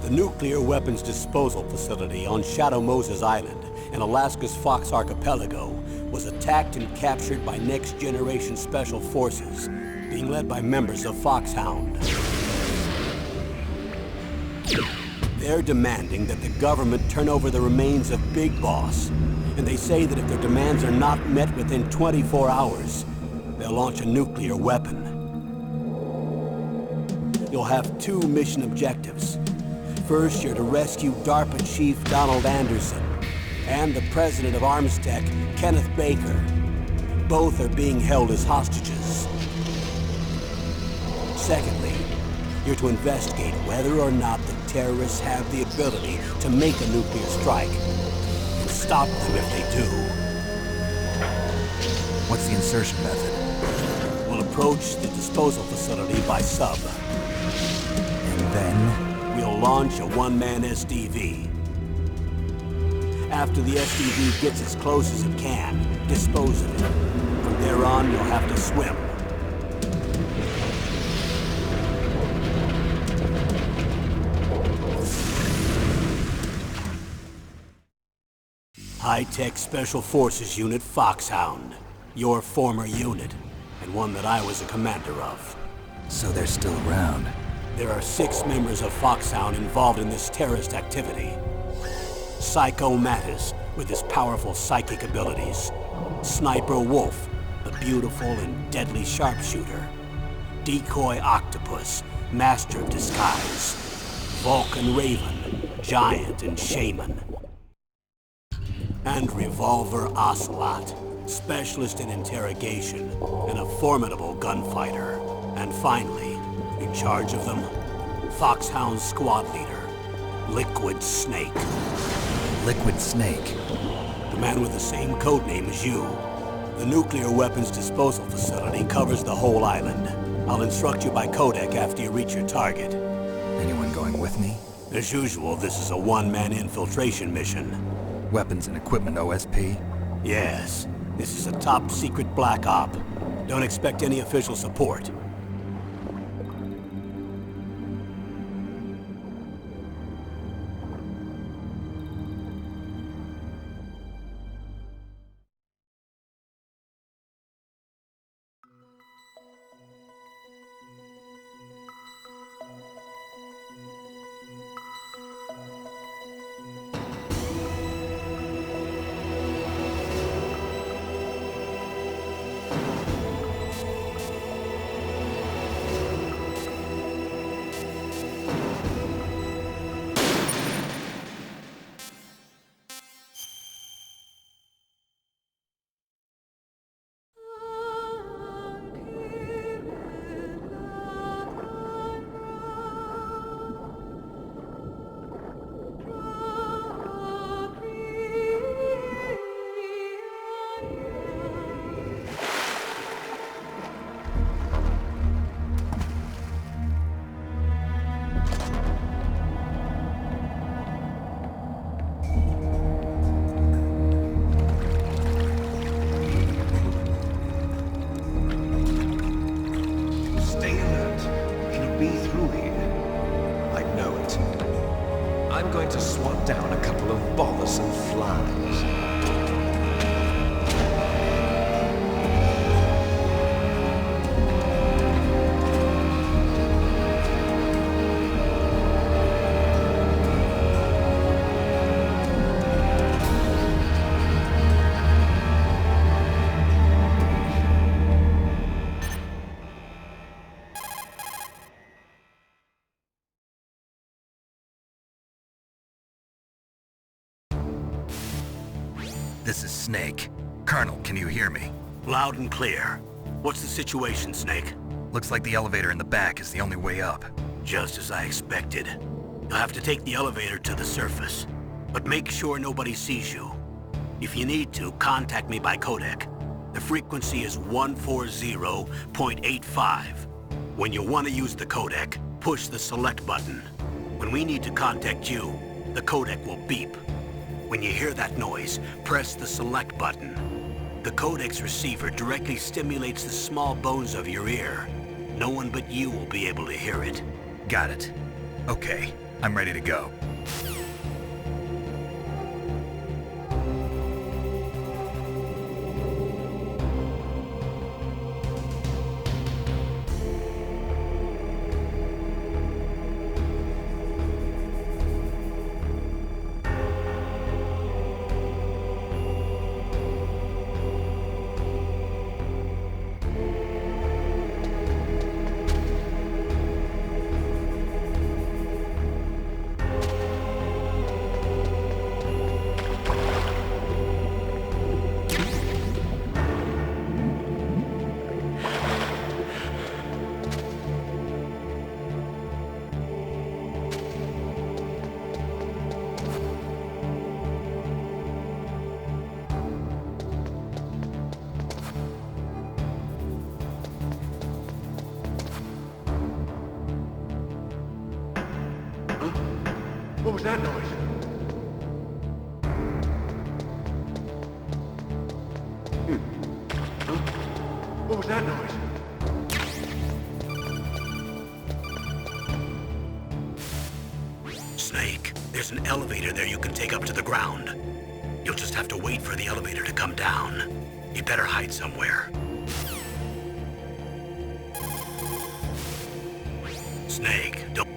The nuclear weapons disposal facility on Shadow Moses Island in Alaska's Fox Archipelago was attacked and captured by next-generation special forces, being led by members of Foxhound. They're demanding that the government turn over the remains of Big Boss, and they say that if their demands are not met within 24 hours, they'll launch a nuclear weapon. You'll have two mission objectives. First, you're to rescue Darpa Chief Donald Anderson and the president of Armstech, Kenneth Baker. Both are being held as hostages. Secondly, you're to investigate whether or not the terrorists have the ability to make a nuclear strike and stop them if they do. What's the insertion method? We'll approach the disposal facility by sub. And then? We'll launch a one-man SDV. After the SDV gets as close as it can, dispose of it. From there on, you'll have to swim. High-Tech Special Forces Unit Foxhound. Your former unit, and one that I was a commander of. So they're still around. There are 6 members of Foxhound involved in this terrorist activity. Psycho Mattis, with his powerful psychic abilities. Sniper Wolf, the beautiful and deadly sharpshooter. Decoy Octopus, master of disguise. Vulcan Raven, giant and shaman. And Revolver Ocelot, specialist in interrogation and a formidable gunfighter. And finally, in charge of them, Foxhound's squad leader, Liquid Snake. Liquid Snake? The man with the same codename as you. The nuclear weapons disposal facility covers the whole island. I'll instruct you by codec after you reach your target. Anyone going with me? As usual, this is a one-man infiltration mission. Weapons and equipment OSP? Yes. This is a top-secret black op. Don't expect any official support. Down a couple of bothersome flies. This is Snake. Colonel, can you hear me? Loud and clear. What's the situation, Snake? Looks like the elevator in the back is the only way up. Just as I expected. You'll have to take the elevator to the surface. But make sure nobody sees you. If you need to, contact me by codec. The frequency is 140.85. When you want to use the codec, push the select button. When we need to contact you, the codec will beep. When you hear that noise, press the select button. The codec's receiver directly stimulates the small bones of your ear. No one but you will be able to hear it. Got it. Okay. I'm ready to go. What was that noise? Huh? What was that noise? Snake, there's an elevator there you can take up to the ground. You'll just have to wait for the elevator to come down. You better hide somewhere. Snake, don't...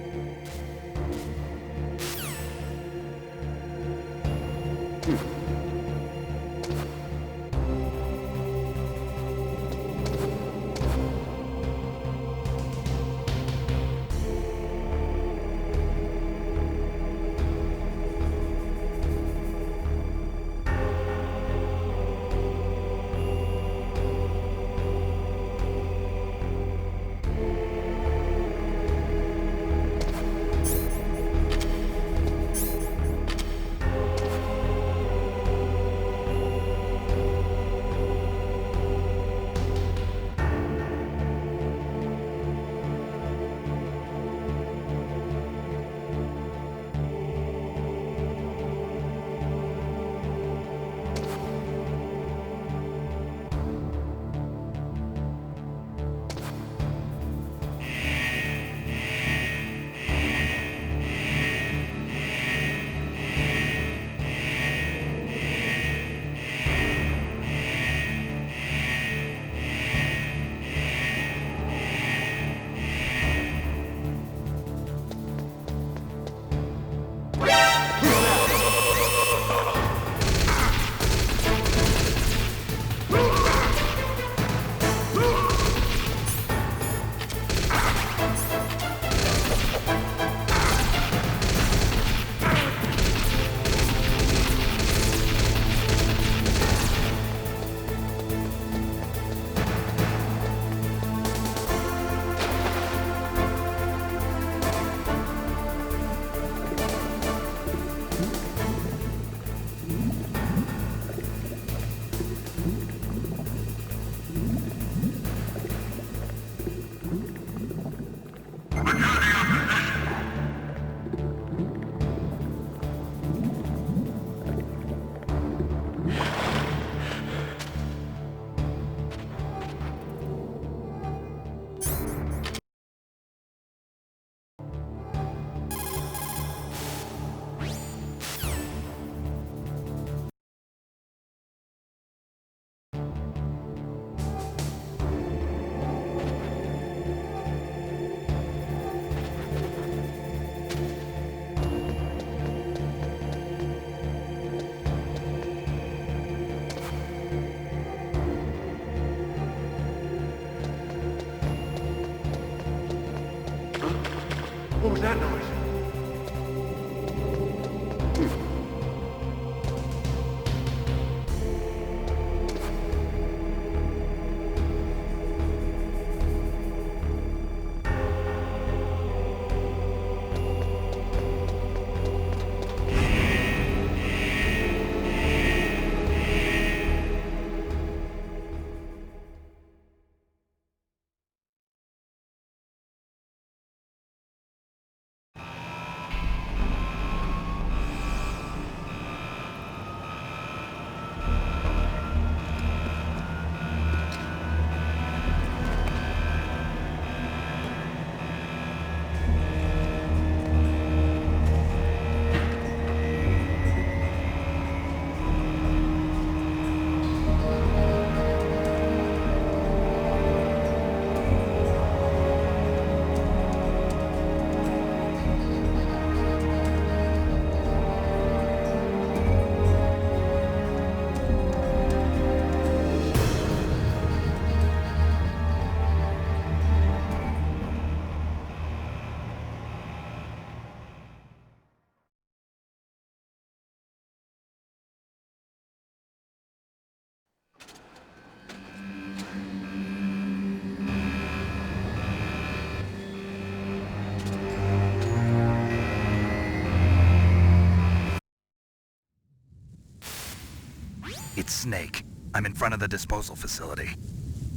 It's Snake. I'm in front of the disposal facility.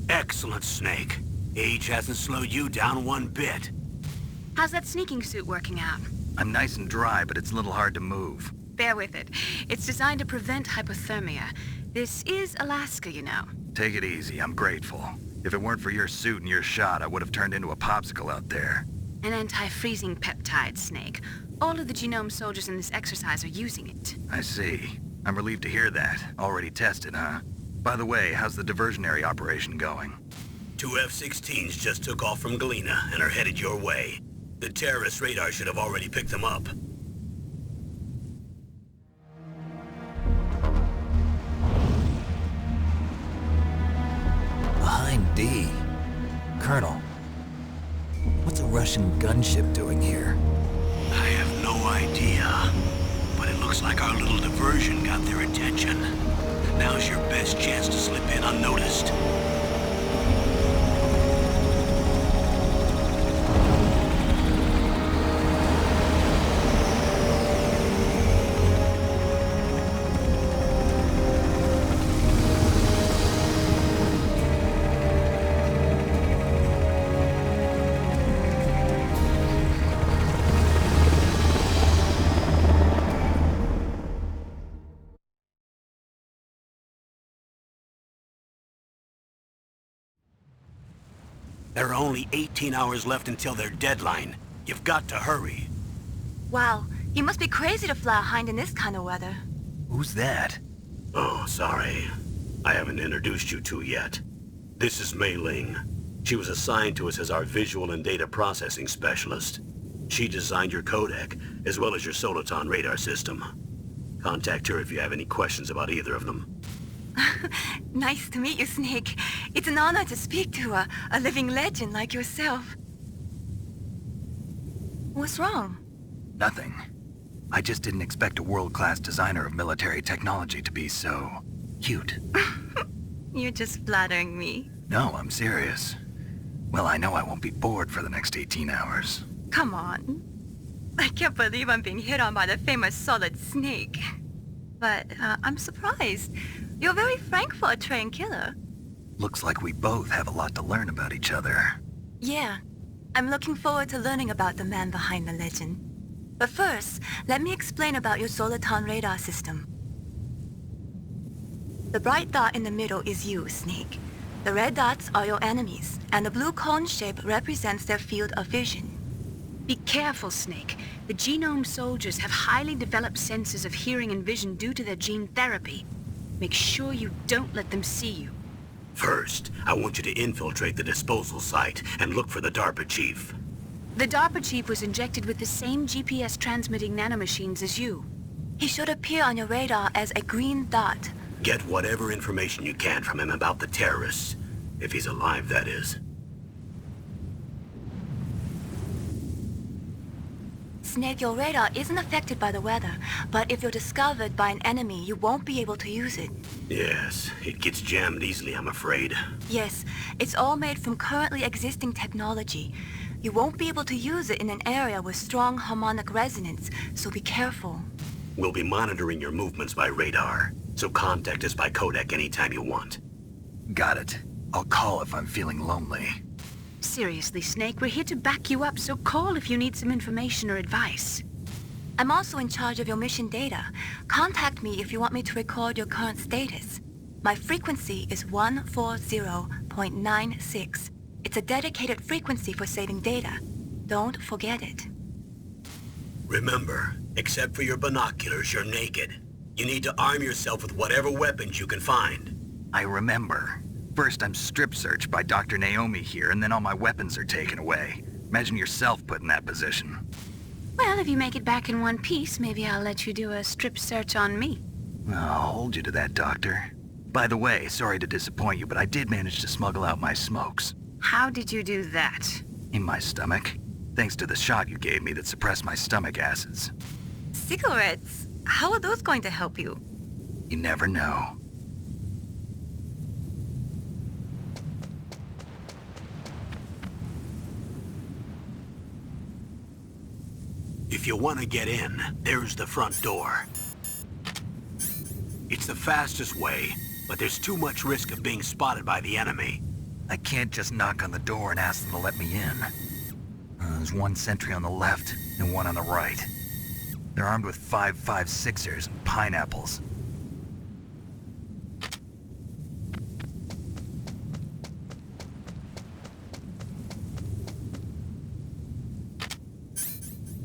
Excellent, Snake. Age hasn't slowed you down one bit. How's that sneaking suit working out? I'm nice and dry, but it's a little hard to move. Bear with it. It's designed to prevent hypothermia. This is Alaska, you know. Take it easy, I'm grateful. If it weren't for your suit and your shot, I would have turned into a popsicle out there. An anti-freezing peptide, Snake. All of the genome soldiers in this exercise are using it. I see. I'm relieved to hear that. Already tested, huh? By the way, how's the diversionary operation going? 2 F-16s just took off from Galena and are headed your way. The terrorist radar should have already picked them up. Behind D. Colonel, what's a Russian gunship doing here? I have no idea, but it looks like our little diversion got their attention. Now's your best chance to slip in unnoticed. There are only 18 hours left until their deadline. You've got to hurry. Wow, you must be crazy to fly a hind in this kind of weather. Who's that? Oh, sorry. I haven't introduced you to yet. This is Mei Ling. She was assigned to us as our visual and data processing specialist. She designed your codec, as well as your Soliton radar system. Contact her if you have any questions about either of them. Nice to meet you, Snake. It's an honor to speak to a living legend like yourself. What's wrong? Nothing. I just didn't expect a world-class designer of military technology to be so cute. You're just flattering me. No, I'm serious. Well, I know I won't be bored for the next 18 hours. Come on. I can't believe I'm being hit on by the famous Solid Snake. But I'm surprised. You're very frank for a trained killer. Looks like we both have a lot to learn about each other. Yeah. I'm looking forward to learning about the man behind the legend. But first, let me explain about your Soliton radar system. The bright dot in the middle is you, Snake. The red dots are your enemies, and the blue cone shape represents their field of vision. Be careful, Snake. The genome soldiers have highly developed senses of hearing and vision due to their gene therapy. Make sure you don't let them see you. First, I want you to infiltrate the disposal site and look for the Darpa chief. The Darpa chief was injected with the same GPS transmitting nanomachines as you. He should appear on your radar as a green dot. Get whatever information you can from him about the terrorists. If he's alive, that is. Snake, your radar isn't affected by the weather, but if you're discovered by an enemy, you won't be able to use it. Yes, it gets jammed easily, I'm afraid. Yes, it's all made from currently existing technology. You won't be able to use it in an area with strong harmonic resonance, so be careful. We'll be monitoring your movements by radar, so contact us by codec anytime you want. Got it. I'll call if I'm feeling lonely. Seriously, Snake, we're here to back you up, so call if you need some information or advice. I'm also in charge of your mission data. Contact me if you want me to record your current status. My frequency is 140.96. It's a dedicated frequency for saving data. Don't forget it. Remember, except for your binoculars, you're naked. You need to arm yourself with whatever weapons you can find. I remember. First, I'm strip searched by Dr. Naomi here, and then all my weapons are taken away. Imagine yourself put in that position. Well, if you make it back in one piece, maybe I'll let you do a strip search on me. I'll hold you to that, Doctor. By the way, sorry to disappoint you, but I did manage to smuggle out my smokes. How did you do that? In my stomach. Thanks to the shot you gave me that suppressed my stomach acids. Cigarettes? How are those going to help you? You never know. If you want to get in, there's the front door. It's the fastest way, but there's too much risk of being spotted by the enemy. I can't just knock on the door and ask them to let me in. There's one sentry on the left and one on the right. They're armed with 5.56ers and pineapples.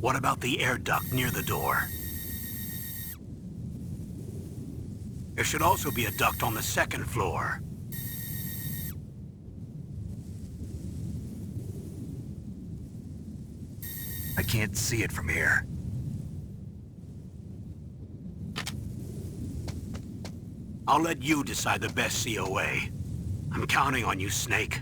What about the air duct near the door? There should also be a duct on the second floor. I can't see it from here. I'll let you decide the best COA. I'm counting on you, Snake.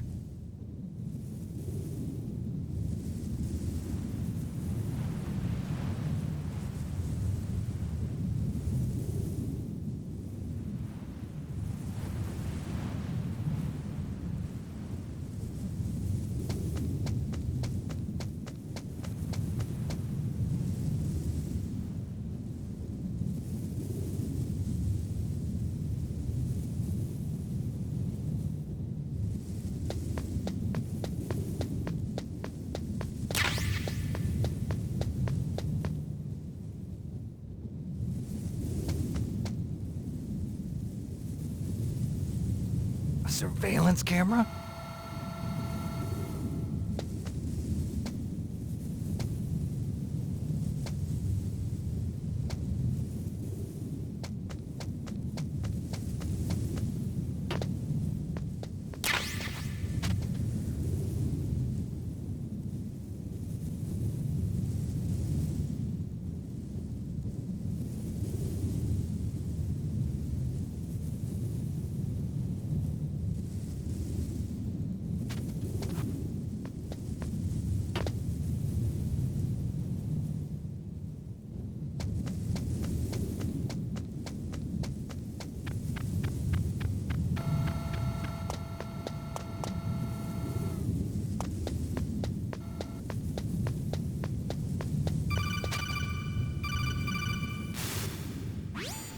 Surveillance camera?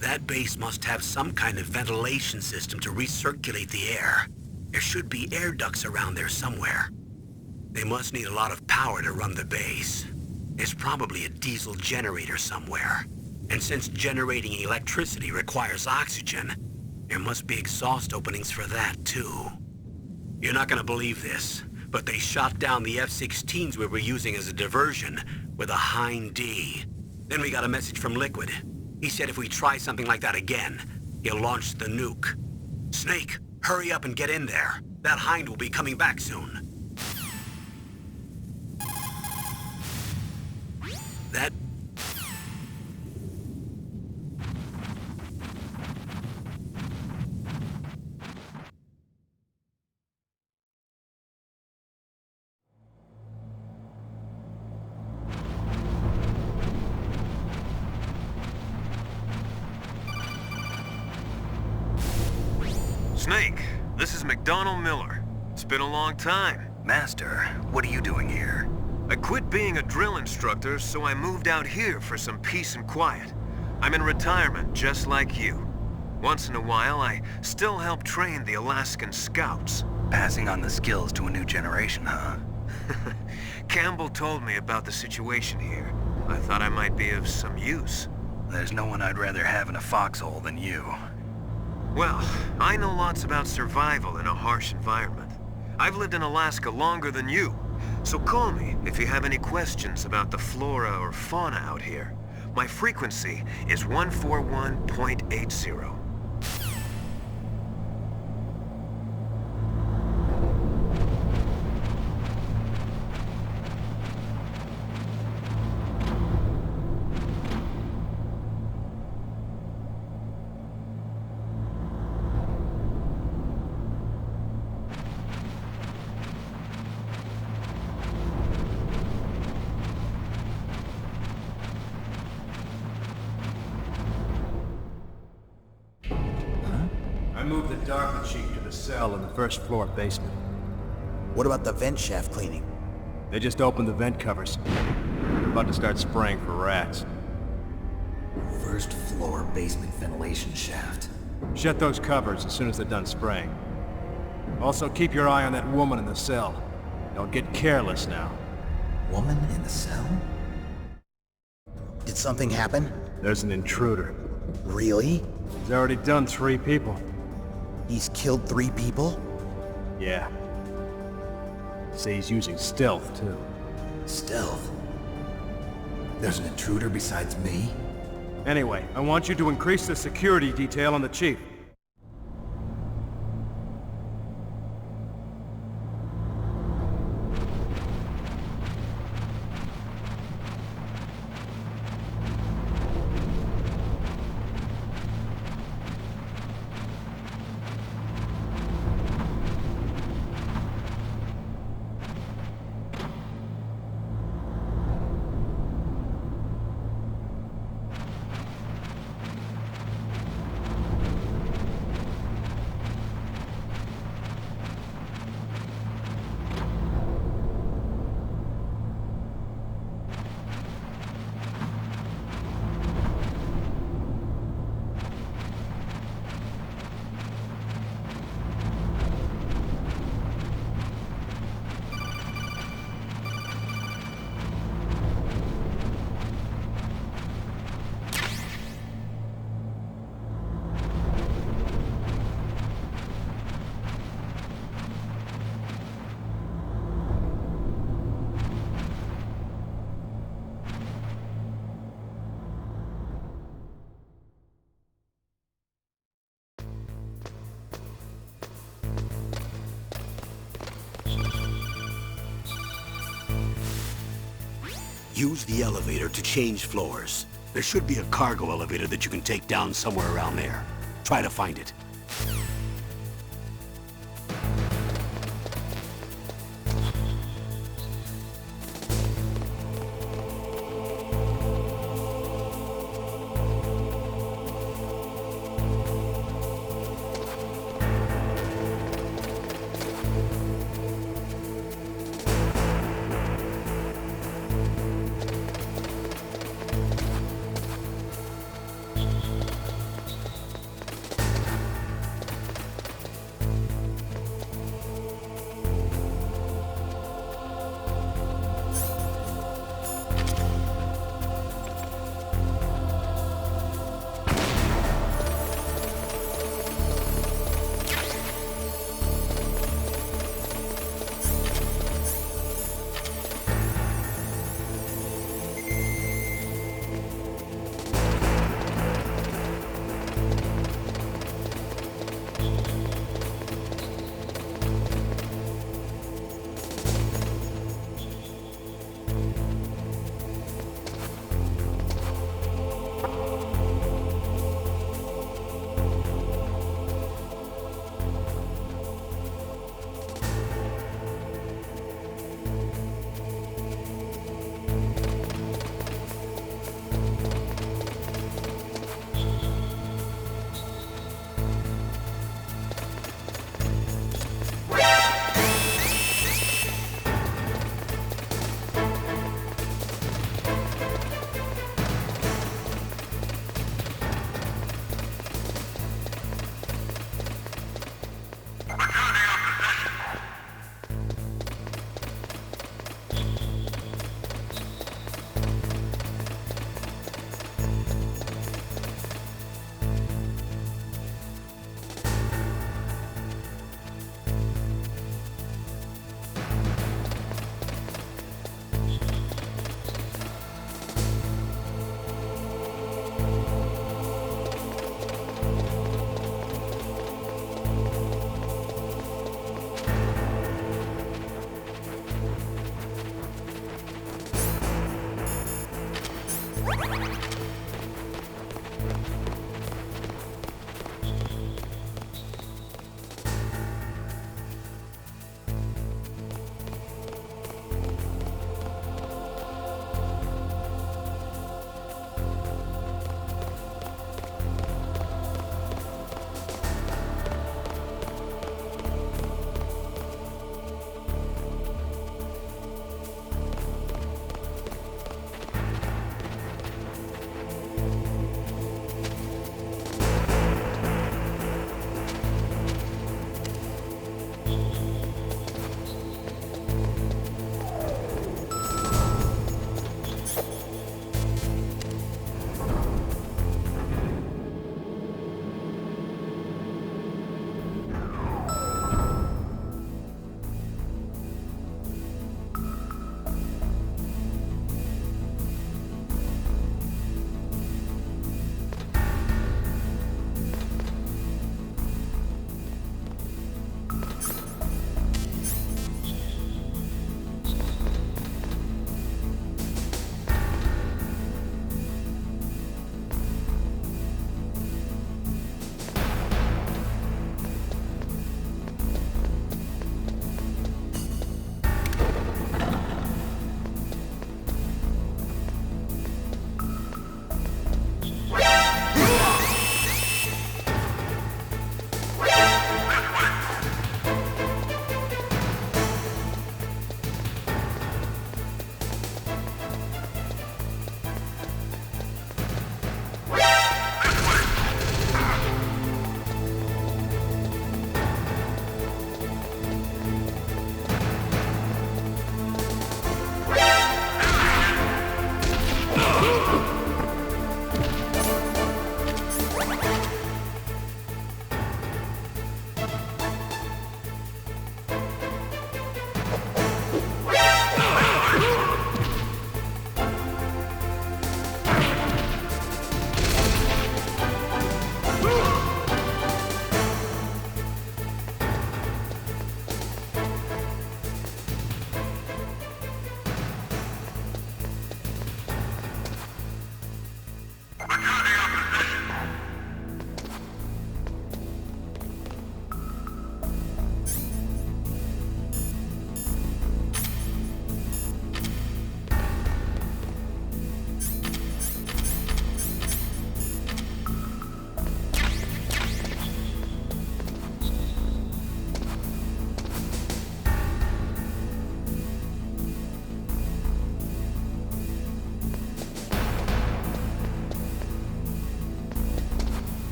That base must have some kind of ventilation system to recirculate the air. There should be air ducts around there somewhere. They must need a lot of power to run the base. There's probably a diesel generator somewhere. And since generating electricity requires oxygen, there must be exhaust openings for that too. You're not gonna believe this, but they shot down the F-16s we were using as a diversion with a Hind D. Then we got a message from Liquid. He said if we try something like that again, he'll launch the nuke. Snake, hurry up and get in there. That Hind will be coming back soon. That... Snake, this is McDonald Miller. It's been a long time. Master, what are you doing here? I quit being a drill instructor, so I moved out here for some peace and quiet. I'm in retirement, just like you. Once in a while, I still help train the Alaskan Scouts. Passing on the skills to a new generation, huh? Campbell told me about the situation here. I thought I might be of some use. There's no one I'd rather have in a foxhole than you. Well, I know lots about survival in a harsh environment. I've lived in Alaska longer than you, so call me if you have any questions about the flora or fauna out here. My frequency is 141.80. I moved the Darpa chief to the cell in the first floor basement. What about the vent shaft cleaning? They just opened the vent covers. They're about to start spraying for rats. First floor basement ventilation shaft. Shut those cupboards as soon as they're done spraying. Also, keep your eye on that woman in the cell. Don't get careless now. Woman in the cell? Did something happen? There's an intruder. Really? He's already done 3 people. He's killed 3 people? Yeah. Say he's using stealth, too. Stealth? There's an intruder besides me? Anyway, I want you to increase the security detail on the chief. Use the elevator to change floors. There should be a cargo elevator that you can take down somewhere around there. Try to find it.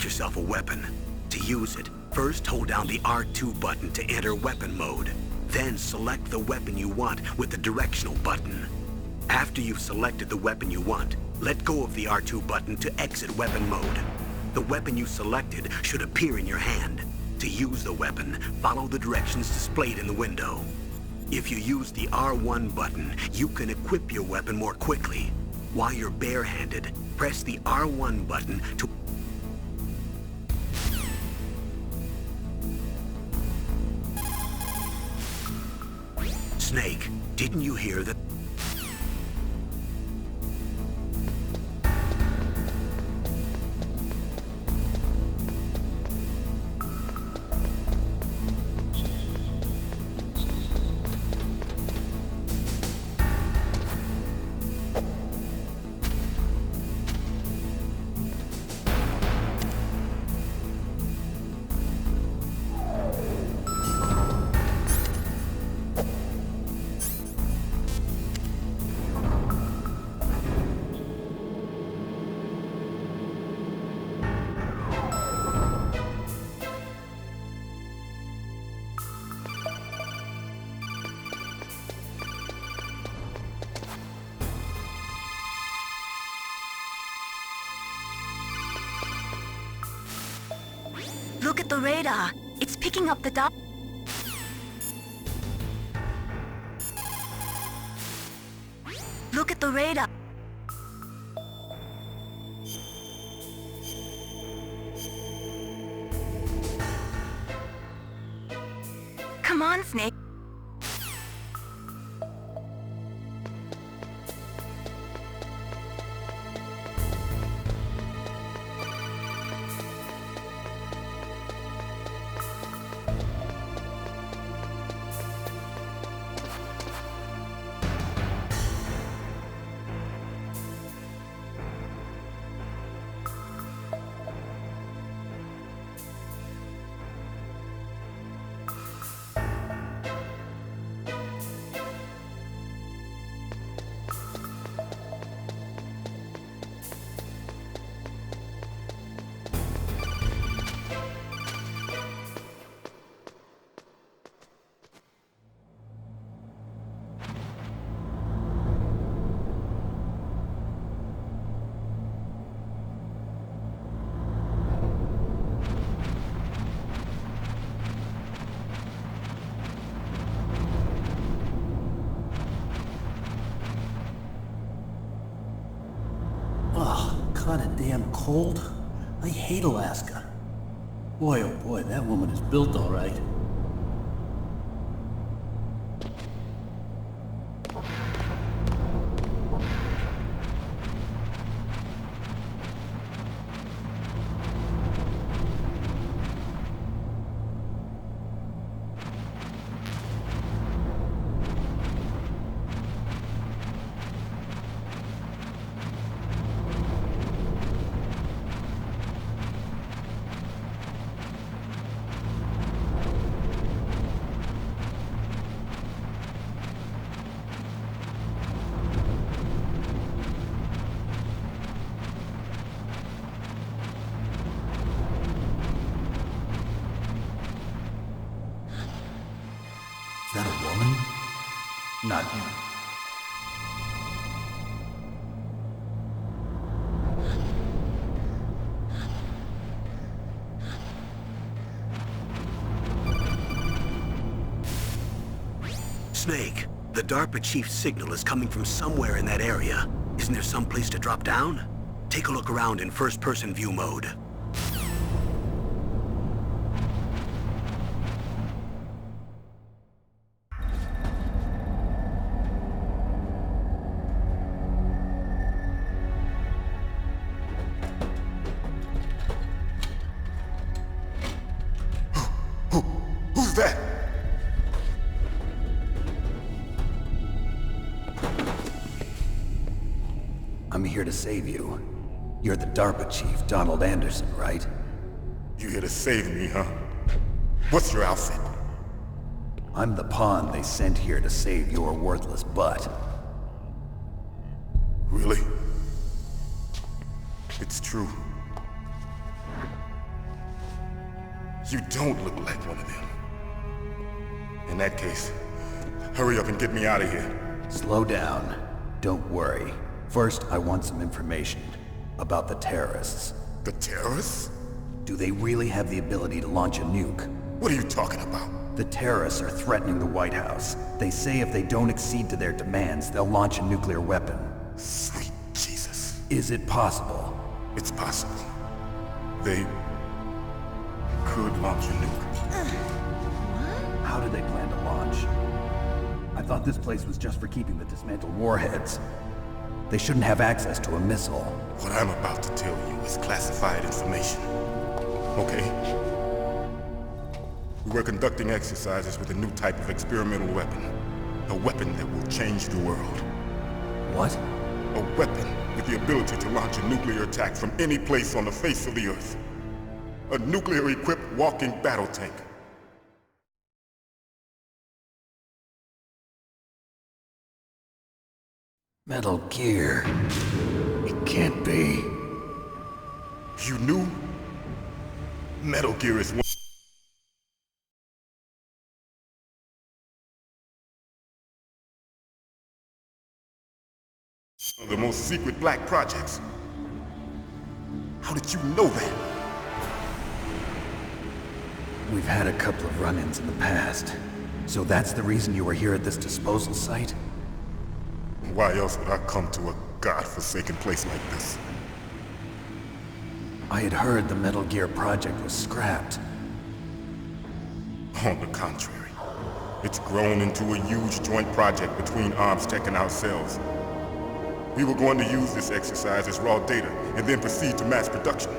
get yourself a weapon. To use it, first hold down the R2 button to enter weapon mode. Then select the weapon you want with the directional button. After you've selected the weapon you want, let go of the R2 button to exit weapon mode. The weapon you selected should appear in your hand. To use the weapon, follow the directions displayed in the window. If you use the R1 button, you can equip your weapon more quickly. While you're barehanded, press the R1 button to... Snake, didn't you hear that? Look at the radar. It's picking up the Darpa. Look at the radar. Come on, Snake. Kinda damn cold. I hate Alaska. Boy, oh boy, that woman is built all right. Is that a woman? Not you. Snake, the Darpa chief's signal is coming from somewhere in that area. Isn't there some place to drop down? Take a look around in first-person view mode. Who's that? I'm here to save you. You're the Darpa chief, Donald Anderson, right? You here to save me, huh? What's your outfit? I'm the pawn they sent here to save your worthless butt. Really? It's true. You don't look like one of them. In that case, hurry up and get me out of here. Slow down. Don't worry. First, I want some information about the terrorists. The terrorists? Do they really have the ability to launch a nuke? What are you talking about? The terrorists are threatening the White House. They say if they don't accede to their demands, they'll launch a nuclear weapon. Sweet Jesus. Is it possible? It's possible. They could launch a nuke. How do they plan to launch? I thought this place was just for keeping the dismantled warheads. They shouldn't have access to a missile. What I'm about to tell you is classified information. Okay? We were conducting exercises with a new type of experimental weapon. A weapon that will change the world. What? A weapon with the ability to launch a nuclear attack from any place on the face of the Earth. A nuclear-equipped walking battle tank. Metal Gear. It can't be. You knew? Metal Gear is one of the most secret black projects. How did you know that? We've had a couple of run-ins in the past. So that's the reason you were here at this disposal site? Why else would I come to a godforsaken place like this? I had heard the Metal Gear project was scrapped. On the contrary, it's grown into a huge joint project between ArmsTech and ourselves. We were going to use this exercise as raw data and then proceed to mass production.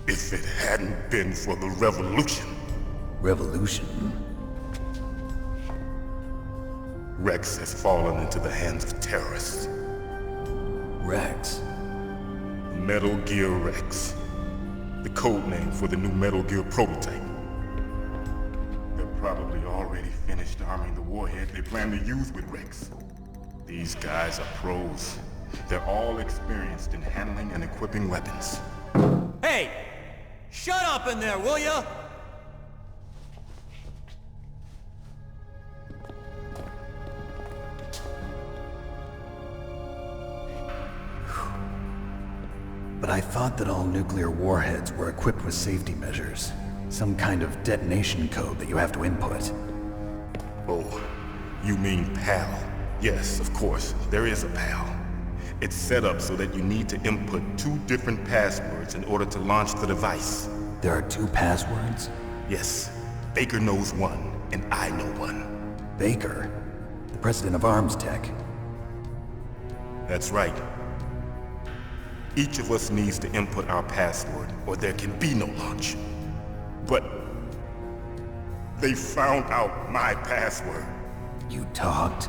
If it hadn't been for the revolution. Revolution? Rex has fallen into the hands of terrorists. Rex? Metal Gear Rex. The code name for the new Metal Gear prototype. They're probably already finished arming the warhead they plan to use with Rex. These guys are pros. They're all experienced in handling and equipping weapons. Hey! Shut up in there, will ya? But I thought that all nuclear warheads were equipped with safety measures. Some kind of detonation code that you have to input. Oh, you mean PAL? Yes, of course, there is a PAL. It's set up so that you need to input 2 different passwords in order to launch the device. There are 2 passwords? Yes. Baker knows one, and I know one. Baker? The president of ArmsTech? That's right. Each of us needs to input our password, or there can be no launch. But they found out my password. You talked?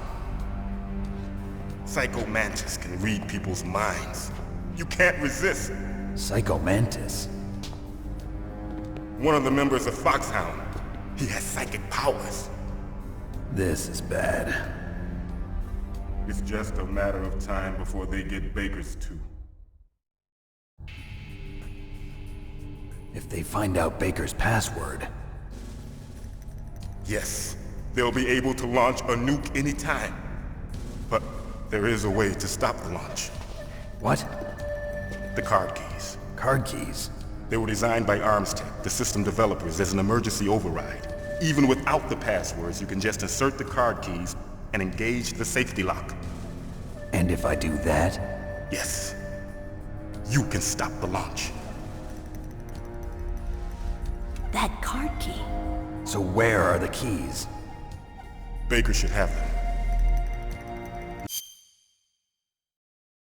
Psycho Mantis can read people's minds. You can't resist. Psycho Mantis? One of the members of Foxhound. He has psychic powers. This is bad. It's just a matter of time before they get Baker's too. If they find out Baker's password... Yes, they'll be able to launch a nuke anytime. But there is a way to stop the launch. What? The card keys. Card keys? They were designed by ArmsTech, the system developers, as an emergency override. Even without the passwords, you can just insert the card keys and engage the safety lock. And if I do that? Yes. You can stop the launch. That card key. So where are the keys? Baker should have them.